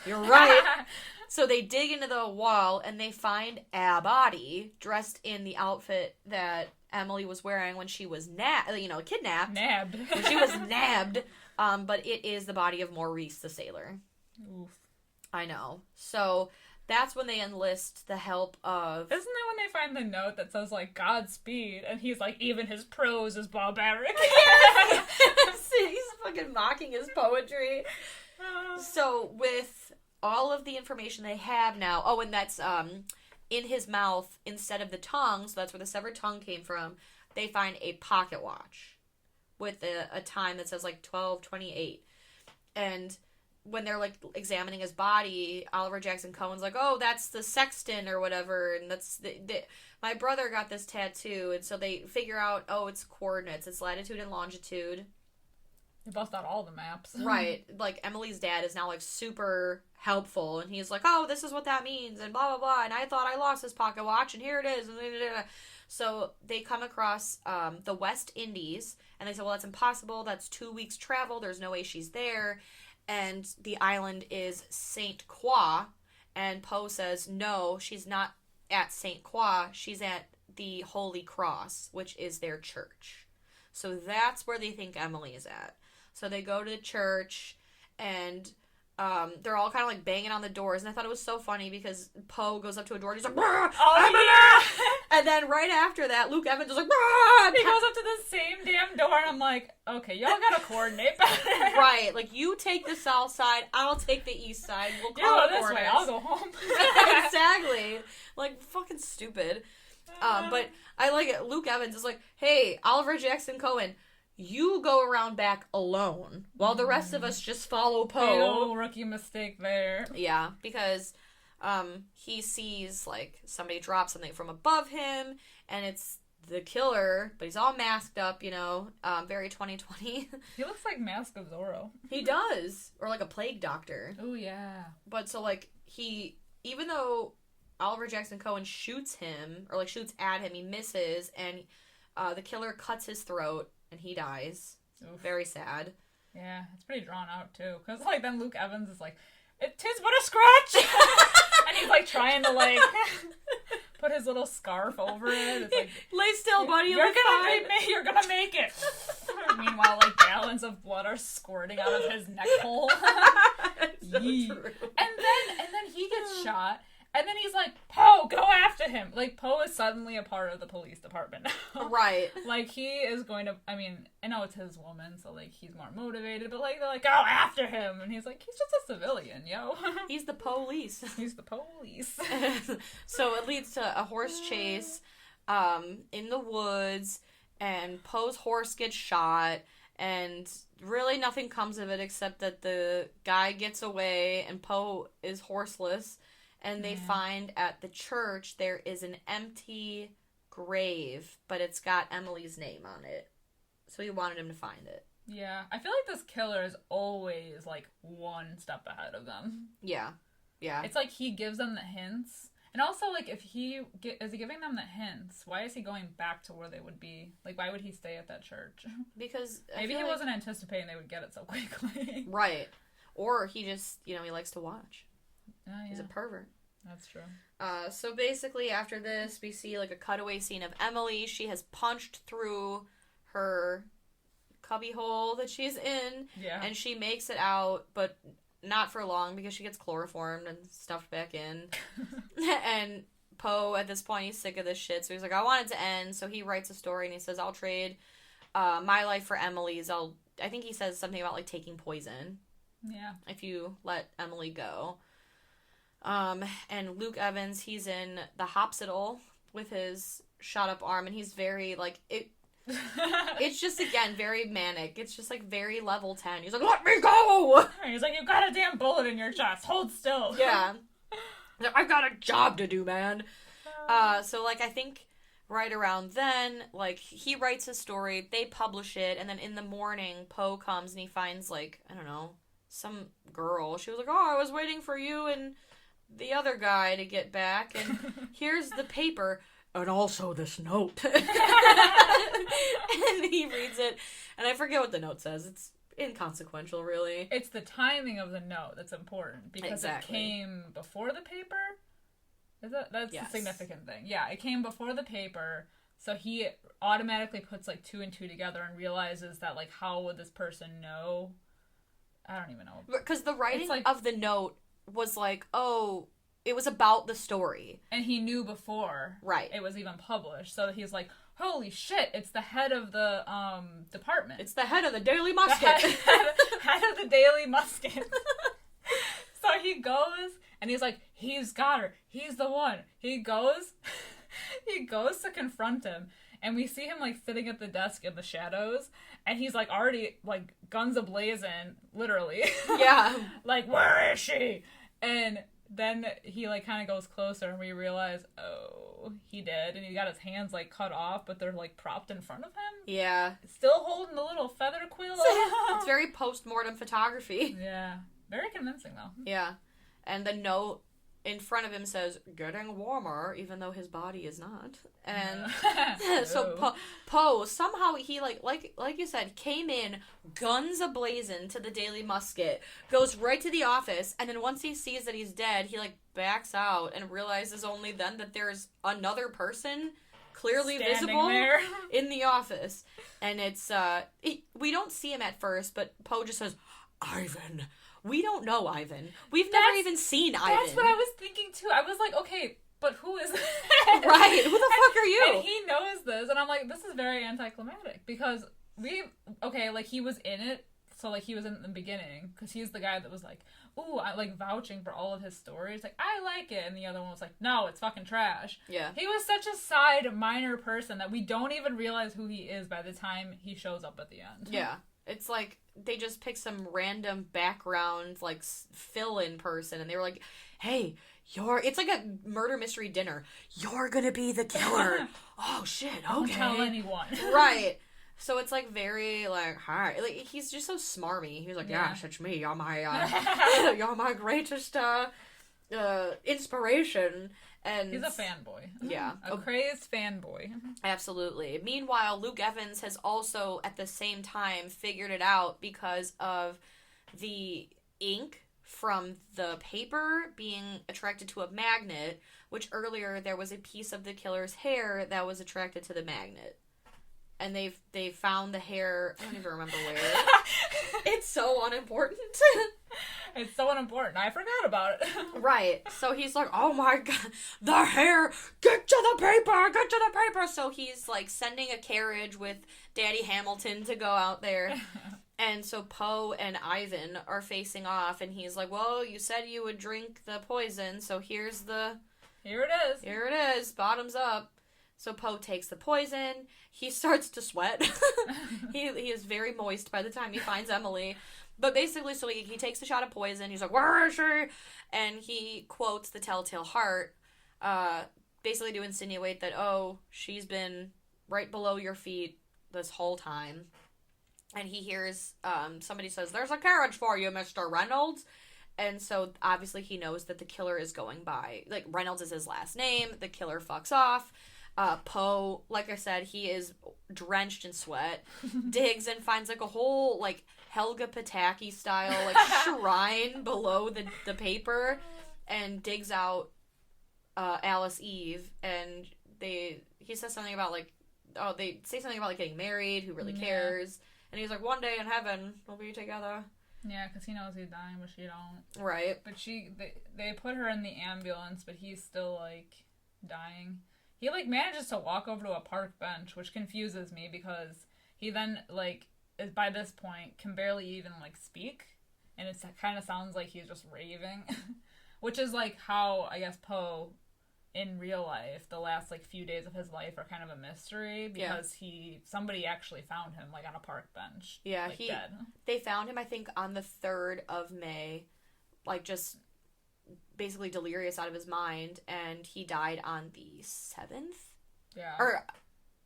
Speaker 1: you're right. So they dig into the wall and they find a body dressed in the outfit that Emily was wearing when she was kidnapped.
Speaker 2: Nabbed.
Speaker 1: When she was nabbed. But it is the body of Maurice the sailor.
Speaker 2: Oof.
Speaker 1: I know. So that's when they enlist the help of...
Speaker 2: Isn't that when they find the note that says, like, Godspeed? And he's like, even his prose is barbaric.
Speaker 1: Yes! He's fucking mocking his poetry. So, with all of the information they have now... Oh, and that's in his mouth instead of the tongue, so that's where the severed tongue came from, they find a pocket watch with a time that says, like, 12:28. And... when they're, like, examining his body, Oliver Jackson Cohen's like, oh, that's the sextant or whatever, and that's my brother got this tattoo, and so they figure out, oh, it's coordinates, it's latitude and longitude.
Speaker 2: They bust out all the maps.
Speaker 1: Right. Like, Emily's dad is now, like, super helpful, and he's like, oh, this is what that means, and blah, blah, blah, and I thought I lost this pocket watch, and here it is, and blah, blah, blah. So they come across the West Indies, and they say, well, that's impossible, that's 2 weeks travel, there's no way she's there. And the island is St. Croix, and Poe says, no, she's not at St. Croix, she's at the Holy Cross, which is their church. So that's where they think Emily is at. So they go to church, and they're all kind of like banging on the doors, and I thought it was so funny because Poe goes up to a door and he's like, "Oh yeah!" And then right after that, Luke Evans is like, "Rah!"
Speaker 2: He goes up to the same damn door, and I'm like, okay, y'all gotta coordinate better.
Speaker 1: Right, like you take the south side, I'll take the east side. We'll call it
Speaker 2: this way, I'll go home.
Speaker 1: Exactly, like fucking stupid. But I like it. Luke Evans is like, "Hey, Oliver Jackson Cohen, you go around back alone while the rest of us just follow Poe."
Speaker 2: Big old rookie mistake there.
Speaker 1: Yeah, because he sees like somebody drop something from above him, and it's the killer, but he's all masked up, very 2020.
Speaker 2: He looks like Mask of Zorro.
Speaker 1: He does, or like a plague doctor.
Speaker 2: Oh yeah.
Speaker 1: But so like even though Oliver Jackson Cohen shoots him, or like shoots at him, he misses, and the killer cuts his throat, and he dies.
Speaker 2: Oof.
Speaker 1: Very sad.
Speaker 2: Yeah, it's pretty drawn out too. Because like then Luke Evans is like, "'Tis but a scratch," and he's like trying to like put his little scarf over it. It's like,
Speaker 1: lay still, buddy.
Speaker 2: You're gonna make it. Meanwhile, like gallons of blood are squirting out of his neck hole.
Speaker 1: So true.
Speaker 2: And then he gets shot. And then he's like, "Poe, go after him!" Like, Poe is suddenly a part of the police department now.
Speaker 1: Right.
Speaker 2: Like, he is going to, I mean, I know it's his woman, so, like, he's more motivated, but, like, they're like, "Go after him!" And he's like, "He's just a civilian, yo."
Speaker 1: He's the police.
Speaker 2: He's the police.
Speaker 1: So it leads to a horse chase in the woods, and Poe's horse gets shot, and really nothing comes of it except that the guy gets away, and Poe is horseless. And they find at the church there is an empty grave, but it's got Emily's name on it. So he wanted him to find it.
Speaker 2: Yeah. I feel like this killer is always, like, one step ahead of them.
Speaker 1: Yeah. Yeah.
Speaker 2: It's like he gives them the hints. And also, like, if is he giving them the hints, why is he going back to where they would be? Like, why would he stay at that church?
Speaker 1: Because
Speaker 2: maybe he wasn't anticipating they would get it so quickly.
Speaker 1: Right. Or he just, he likes to watch.
Speaker 2: Oh, yeah.
Speaker 1: He's a pervert.
Speaker 2: That's true.
Speaker 1: So basically after this, we see like a cutaway scene of Emily. She has punched through her cubbyhole that she's in.
Speaker 2: Yeah.
Speaker 1: And she makes it out, but not for long because she gets chloroformed and stuffed back in. And Poe, at this point, he's sick of this shit. So he's like, I want it to end. So he writes a story and he says, I'll trade my life for Emily's. I think he says something about like taking poison.
Speaker 2: Yeah.
Speaker 1: If you let Emily go. And Luke Evans, he's in the hospital with his shot up arm, and he's very, like, it's just, again, very manic. It's just, like, very level 10. He's like, let me go!
Speaker 2: He's like, you've got a damn bullet in your chest. Hold still.
Speaker 1: Yeah. I've got a job to do, man. So, like, I think right around then, like, he writes a story, they publish it, and then in the morning, Poe comes and he finds, like, I don't know, some girl. She was like, oh, I was waiting for you and the other guy to get back, and here's the paper, and also this note. And he reads it, and I forget what the note says. It's inconsequential, really.
Speaker 2: It's the timing of the note that's important, because It came before the paper? That's
Speaker 1: yes.
Speaker 2: The significant thing. Yeah, it came before the paper, so he automatically puts, like, 2 and 2 together and realizes that, like, how would this person know? I don't even know.
Speaker 1: Because the writing of the note was like, oh, it was about the story.
Speaker 2: And he knew before it was even published. So he's like, holy shit, it's the head of the department.
Speaker 1: It's the head of the Daily Musket.
Speaker 2: Head of the Daily Musket. So he goes, and he's like, he's got her. He's the one. He goes to confront him. And we see him, like, sitting at the desk in the shadows. And he's, like, already, like, guns a-blazing, literally.
Speaker 1: Yeah.
Speaker 2: Like, where is she? And then he, like, kind of goes closer, and we realize, oh, he did. And he got his hands, like, cut off, but they're, like, propped in front of him.
Speaker 1: Yeah.
Speaker 2: Still holding the little feather quill.
Speaker 1: It's very post-mortem photography.
Speaker 2: Yeah. Very convincing, though.
Speaker 1: Yeah. And the note in front of him says, getting warmer, even though his body is not. And so Poe, somehow he, like you said, came in, guns a-blazing to the Daily Musket, goes right to the office, and then once he sees that he's dead, he, like, backs out and realizes only then that there's another person clearly
Speaker 2: Standing
Speaker 1: visible
Speaker 2: there.
Speaker 1: in the office. And it's, we don't see him at first, but Poe just says, Ivan. We don't know Ivan. We've never even seen Ivan.
Speaker 2: That's what I was thinking too. I was like, okay, but who is that?
Speaker 1: Right. Who the fuck are you?
Speaker 2: And he knows this. And I'm like, this is very anticlimactic. Because he was in it. So, like, he was in the beginning. Because he's the guy that was like, ooh, I like vouching for all of his stories. Like, I like it. And the other one was like, no, it's fucking trash.
Speaker 1: Yeah.
Speaker 2: He was such a side, minor person that we don't even realize who he is by the time he shows up at the end.
Speaker 1: Yeah. It's like, they just picked some random background, like, fill-in person. And they were like, hey, it's like a murder mystery dinner. You're gonna be the killer. Oh, shit, okay.
Speaker 2: Don't tell anyone.
Speaker 1: Right. So it's, like, very, like, hi. Like, he's just so smarmy. He was like, yes, it's me. You're my greatest, inspiration. And
Speaker 2: he's a fanboy.
Speaker 1: Yeah.
Speaker 2: A crazed fanboy.
Speaker 1: Absolutely. Meanwhile, Luke Evans has also, at the same time, figured it out because of the ink from the paper being attracted to a magnet, which earlier there was a piece of the killer's hair that was attracted to the magnet. And they found the hair, I don't even remember where. It's so unimportant.
Speaker 2: It's so unimportant. I forgot about it.
Speaker 1: Right. So he's like, oh my god, the hair! Get to the paper! So he's like sending a carriage with Daddy Hamilton to go out there. And so Poe and Ivan are facing off, and he's like, well, you said you would drink the poison, so here it is, bottoms up. So Poe takes the poison. He starts to sweat. He is very moist by the time he finds Emily. But basically, so he takes a shot of poison. He's like, where is she? And he quotes the Telltale Heart, basically to insinuate that, oh, she's been right below your feet this whole time. And he hears somebody says, there's a carriage for you, Mr. Reynolds. And so, obviously, he knows that the killer is going by. Like, Reynolds is his last name. The killer fucks off. Poe, like I said, he is drenched in sweat, digs and finds, like, a whole, like, Helga Pataki style, like, shrine below the paper, and digs out, Alice Eve, and he says something about, like, they say something about, like, getting married, who really cares, and he's like, one day in heaven, we'll be together.
Speaker 2: Yeah, because he knows he's dying, but she don't.
Speaker 1: Right.
Speaker 2: But they put her in the ambulance, but he's still, like, dying. He, like, manages to walk over to a park bench, which confuses me because he then, like, is by this point can barely even, like, speak. And it kind of sounds like he's just raving. Which is, like, how, I guess, Poe, in real life, the last, like, few days of his life are kind of a mystery. Because somebody actually found him, like, on a park bench.
Speaker 1: Yeah,
Speaker 2: like, dead.
Speaker 1: They found him, I think, on the 3rd of May. Like, just basically delirious out of his mind, and he died on the 7th?
Speaker 2: Yeah.
Speaker 1: Or,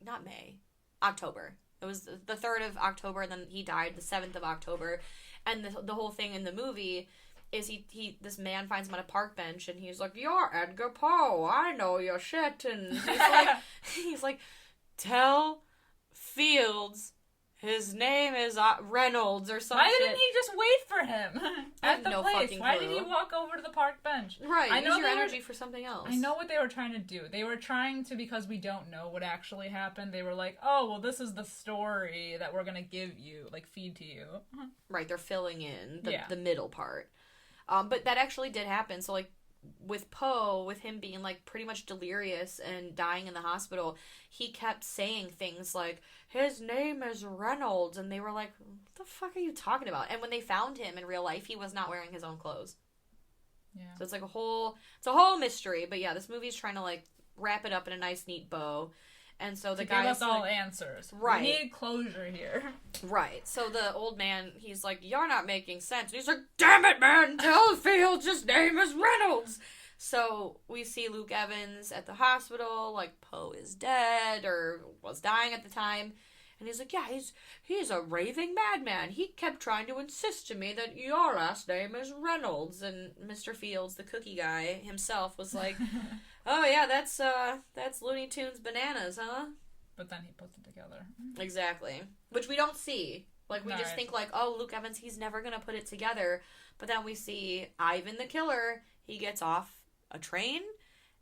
Speaker 1: not May. October. It was the 3rd of October, and then he died the 7th of October. And the whole thing in the movie is this man finds him on a park bench, and he's like, you're Edgar Poe, I know your shit, and he's like, tell Fields his name is Reynolds or something.
Speaker 2: Why didn't he just wait for him at the place? Why did he
Speaker 1: clue.
Speaker 2: walk over to the park bench?
Speaker 1: Right, use your energy for something else.
Speaker 2: I know what they were trying to do. They were trying to, because we don't know what actually happened, they were like, oh, well, this is the story that we're going to give you, like, feed to you.
Speaker 1: Right, they're filling in the middle part. But that actually did happen, so, like, with Poe, with him being, like, pretty much delirious and dying in the hospital, he kept saying things like, his name is Reynolds, and they were like, what the fuck are you talking about? And when they found him in real life, he was not wearing his own clothes. Yeah. So it's like a whole mystery, but yeah, this movie's trying to, like, wrap it up in a nice, neat bow. And so the guy
Speaker 2: give us all answers. Right. We need closure here.
Speaker 1: Right. So the old man, he's like, you're not making sense. And he's like, damn it, man, tell Fields his name is Reynolds. So we see Luke Evans at the hospital, like, Poe is dead, or was dying at the time. And he's like, yeah, he's a raving madman. He kept trying to insist to me that your last name is Reynolds. And Mr. Fields, the cookie guy himself, was like, oh yeah, that's Looney Tunes bananas, huh?
Speaker 2: But then he puts it together.
Speaker 1: Exactly. Which we don't see. Like, we just think, like, oh, Luke Evans, he's never gonna put it together. But then we see Ivan the killer, he gets off a train,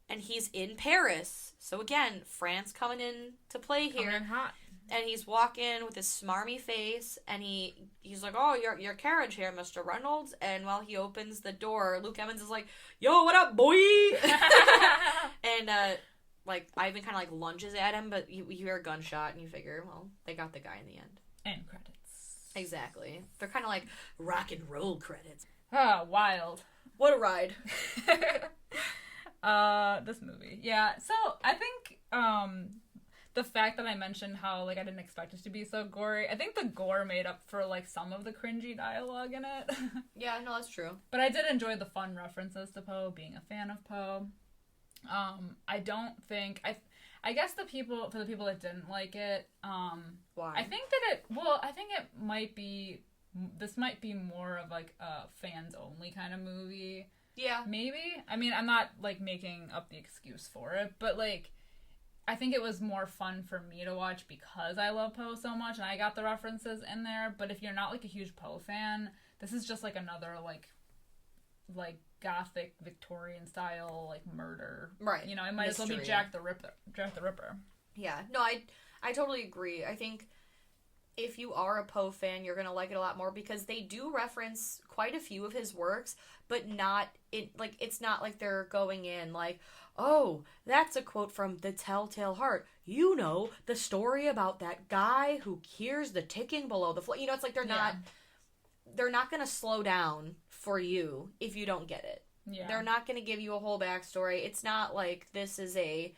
Speaker 1: and he's in Paris. So again, France coming in to play here.
Speaker 2: Coming in hot.
Speaker 1: And he's walking with his smarmy face, and he's like, "Oh, your carriage here, Mr. Reynolds." And while he opens the door, Luke Evans is like, "Yo, what up, boy?" And like Ivan kind of like lunges at him, but you hear a gunshot, and you figure, well, they got the guy in the end.
Speaker 2: End credits.
Speaker 1: Exactly. They're kind of like rock and roll credits.
Speaker 2: Ah, wild.
Speaker 1: What a ride.
Speaker 2: This movie. Yeah. So I think the fact that I mentioned how like I didn't expect it to be so gory, I think the gore made up for like some of the cringy dialogue in it.
Speaker 1: Yeah, no, that's true.
Speaker 2: But I did enjoy the fun references to Poe, being a fan of Poe. I don't think I guess for the people that didn't like it,
Speaker 1: Why?
Speaker 2: I think it might be more of like a fans only kind of movie.
Speaker 1: Yeah.
Speaker 2: Maybe. I mean, I'm not like making up the excuse for it, but like I think it was more fun for me to watch because I love Poe so much and I got the references in there. But if you're not like a huge Poe fan, this is just like another like gothic Victorian style like murder.
Speaker 1: Right.
Speaker 2: You know, it might as well be Jack the Ripper.
Speaker 1: Yeah. No, I totally agree. I think if you are a Poe fan, you're going to like it a lot more because they do reference quite a few of his works, but it's not like they're going in like, "Oh, that's a quote from The Telltale Heart. You know, the story about that guy who hears the ticking below the floor." You know, it's like they're not going to slow down for you if you don't get it.
Speaker 2: Yeah.
Speaker 1: They're not going to give you a whole backstory. It's not like this is a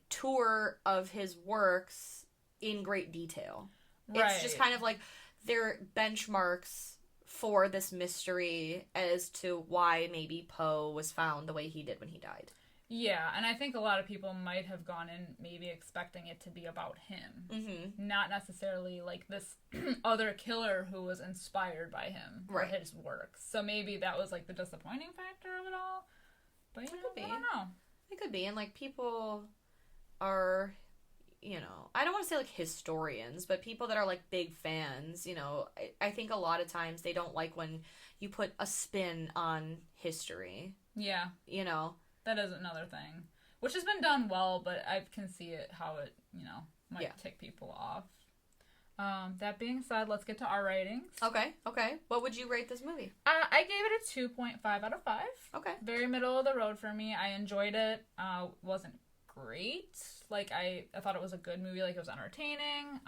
Speaker 1: tour of his works in great detail.
Speaker 2: Right.
Speaker 1: It's just kind of like their benchmarks for this mystery as to why maybe Poe was found the way he did when he died.
Speaker 2: Yeah, and I think a lot of people might have gone in maybe expecting it to be about him.
Speaker 1: Mm-hmm.
Speaker 2: Not necessarily like this other killer who was inspired by him or his works. So maybe that was like the disappointing factor of it all. But you know, I don't know.
Speaker 1: It could be, and like people are, you know, I don't want to say like historians, but people that are like big fans, you know, I think a lot of times they don't like when you put a spin on history.
Speaker 2: Yeah.
Speaker 1: You know?
Speaker 2: That is another thing. Which has been done well, but I can see it how it, you know, might tick people off. That being said, let's get to our ratings.
Speaker 1: Okay. What would you rate this movie?
Speaker 2: I gave it a 2.5 out of 5.
Speaker 1: Okay.
Speaker 2: Very middle of the road for me. I enjoyed it. Wasn't great. Like, I thought it was a good movie. Like, it was entertaining.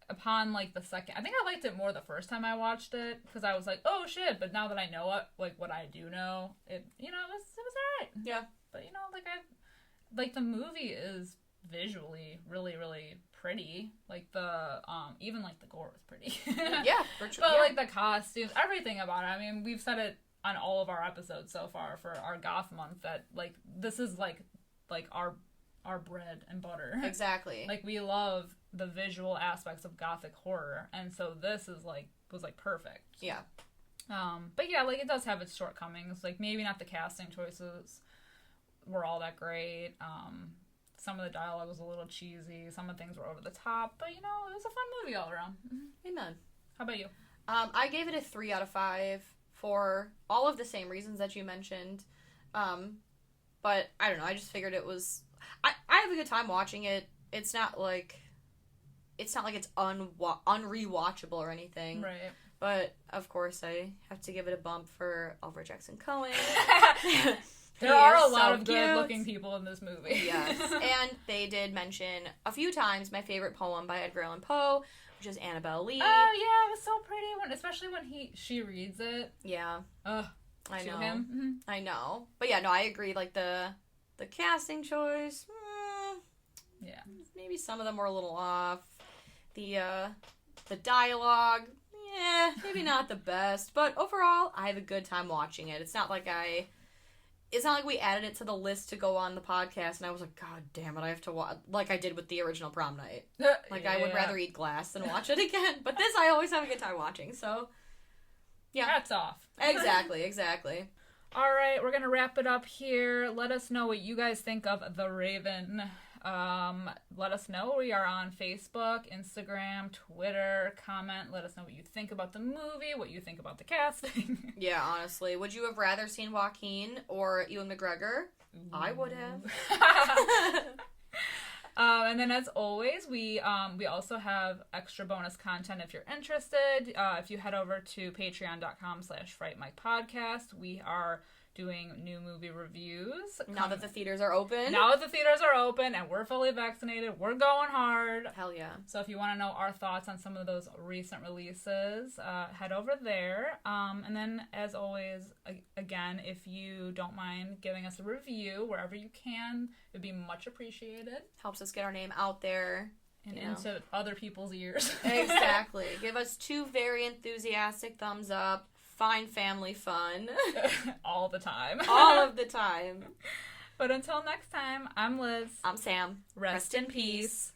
Speaker 2: Upon, like, the second... I think I liked it more the first time I watched it, because I was like, oh, shit, but now that I know what I do know, it was alright.
Speaker 1: Yeah.
Speaker 2: But, you know, the movie is visually really, really pretty. Like, even, like, the gore was pretty.
Speaker 1: Yeah, for sure.
Speaker 2: But, like, the costumes, everything about it. I mean, we've said it on all of our episodes so far for our goth month that, like, this is, like our bread and butter.
Speaker 1: Exactly.
Speaker 2: Like, we love the visual aspects of gothic horror, and so this is was perfect.
Speaker 1: Yeah.
Speaker 2: But yeah, like, it does have its shortcomings. Like, maybe not the casting choices were all that great. Some of the dialogue was a little cheesy. Some of the things were over the top, but you know, it was a fun movie all around. Mm-hmm.
Speaker 1: Amen.
Speaker 2: How about you?
Speaker 1: I gave it a 3 out of 5 for all of the same reasons that you mentioned. But I don't know. I just figured it was. I have a good time watching it. It's not like it's unrewatchable or anything.
Speaker 2: Right.
Speaker 1: But of course, I have to give it a bump for Oliver Jackson Cohen.
Speaker 2: There are a lot of good-looking people in this movie.
Speaker 1: Yes, and they did mention a few times my favorite poem by Edgar Allan Poe, which is Annabelle Lee.
Speaker 2: Oh yeah, it was so pretty especially when she reads it.
Speaker 1: Yeah.
Speaker 2: Ugh.
Speaker 1: I know.
Speaker 2: Him. Mm-hmm.
Speaker 1: I know. But yeah, no, I agree. Like the casting choice,
Speaker 2: yeah,
Speaker 1: maybe some of them were a little off. The dialogue, maybe not the best. But overall, I have a good time watching it. It's not like we added it to the list to go on the podcast, and I was like, God damn it, I have to watch, like I did with the original prom night. Like, I would rather eat glass than watch it again. But this, I always have a good time watching, so, yeah.
Speaker 2: Hats off.
Speaker 1: Exactly.
Speaker 2: All right, we're going to wrap it up here. Let us know what you guys think of The Raven. Let us know. We are on Facebook, Instagram, Twitter. Comment. Let us know what you think about the movie, what you think about the casting.
Speaker 1: Yeah, honestly. Would you have rather seen Joaquin or Ewan McGregor? I would have.
Speaker 2: And then, as always, we also have extra bonus content if you're interested. If you head over to patreon.com/Fright Mic Podcast, we are doing new movie reviews.
Speaker 1: Now that the theaters are open.
Speaker 2: Now that the theaters are open and we're fully vaccinated, we're going hard.
Speaker 1: Hell yeah.
Speaker 2: So if you want to know our thoughts on some of those recent releases, head over there. And then, as always, again, if you don't mind giving us a review wherever you can, it would be much appreciated.
Speaker 1: Helps us get our name out there.
Speaker 2: And into other people's ears.
Speaker 1: Exactly. Give us 2 very enthusiastic thumbs up. Find family fun.
Speaker 2: All the time.
Speaker 1: All of the time.
Speaker 2: But until next time, I'm Liz.
Speaker 1: I'm Sam.
Speaker 2: Rest in peace.